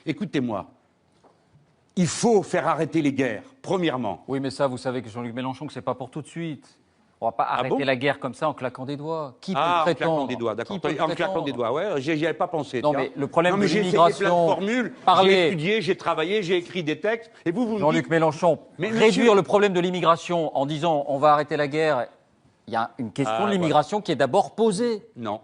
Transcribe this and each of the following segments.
Écoutez-moi. Il faut faire arrêter les guerres, premièrement. Oui, mais ça, vous savez que Jean-Luc Mélenchon, que c'est pas pour tout de suite. On va pas arrêter la guerre comme ça en claquant des doigts. Qui peut le prétendre? En claquant des doigts, d'accord. En claquant des doigts, ouais, j'y avais pas pensé. Non, tiens. mais le problème de j'ai l'immigration... essayé plein de formules, j'ai étudié, j'ai travaillé, j'ai écrit des textes, et vous me Jean-Luc dites... Mélenchon, réduire le problème de l'immigration en disant on va arrêter la guerre, il y a une question de l'immigration qui est d'abord posée. Non.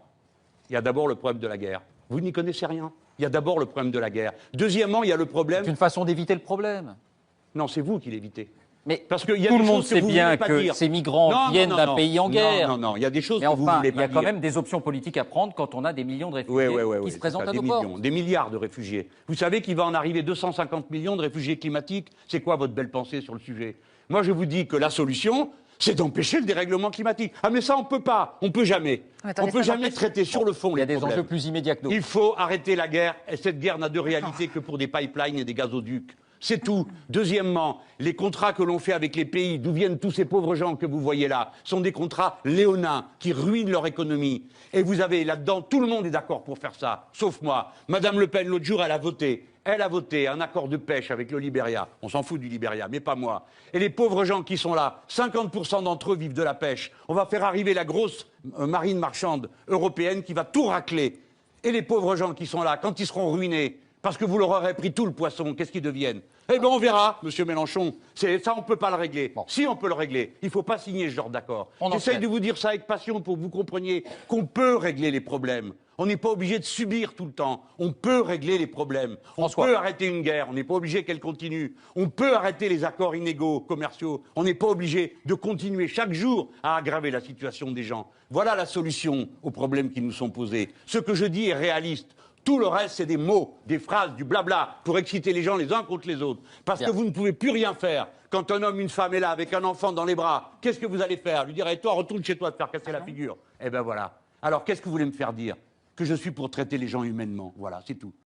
Il y a d'abord le problème de la guerre. Vous n'y connaissez rien. Il y a d'abord le problème de la guerre. Deuxièmement, il y a le problème... C'est une façon d'éviter le problème. Non, c'est vous qui l'évitez. Mais parce que y a tout des le monde choses sait que bien que ces migrants viennent d'un pays en guerre. Non, il y a des choses mais que vous voulez pas dire. Il y a quand même des options politiques à prendre quand on a des millions de réfugiés qui se présentent à nos portes. Des milliards de réfugiés. Vous savez qu'il va en arriver 250 millions de réfugiés climatiques. C'est quoi votre belle pensée sur le sujet? Moi, je vous dis que la solution, c'est d'empêcher le dérèglement climatique. Ah, mais ça, on peut pas. On peut jamais. On peut jamais traiter sur le fond les problèmes. Il y a des enjeux plus immédiats que d'autres. Il faut arrêter la guerre. Et cette guerre n'a de réalité que pour des pipelines et des gazoducs. C'est tout. Deuxièmement, les contrats que l'on fait avec les pays, d'où viennent tous ces pauvres gens que vous voyez là, sont des contrats léonins qui ruinent leur économie. Et vous avez là-dedans, tout le monde est d'accord pour faire ça, sauf moi. Madame Le Pen, l'autre jour, elle a voté un accord de pêche avec le Libéria. On s'en fout du Libéria, mais pas moi. Et les pauvres gens qui sont là, 50% d'entre eux vivent de la pêche. On va faire arriver la grosse marine marchande européenne qui va tout racler. Et les pauvres gens qui sont là, quand ils seront ruinés, parce que vous leur aurez pris tout le poisson, qu'est-ce qu'ils deviennent? Eh bien, on verra, monsieur Mélenchon. Ça, on ne peut pas le régler. Bon. Si, on peut le régler. Il ne faut pas signer ce genre d'accord. J'essaye de vous dire ça avec passion pour que vous compreniez qu'on peut régler les problèmes. On n'est pas obligé de subir tout le temps. On peut régler les problèmes. On peut arrêter une guerre. On n'est pas obligé qu'elle continue. On peut arrêter les accords inégaux commerciaux. On n'est pas obligé de continuer chaque jour à aggraver la situation des gens. Voilà la solution aux problèmes qui nous sont posés. Ce que je dis est réaliste. Tout le reste, c'est des mots, des phrases, du blabla, pour exciter les gens les uns contre les autres. Parce que vous ne pouvez plus rien faire. Quand un homme, une femme est là, avec un enfant dans les bras, qu'est-ce que vous allez faire? Lui dire, hey, toi, retourne chez toi te faire casser la figure. Eh ben voilà. Alors, qu'est-ce que vous voulez me faire dire? Que je suis pour traiter les gens humainement. Voilà, c'est tout.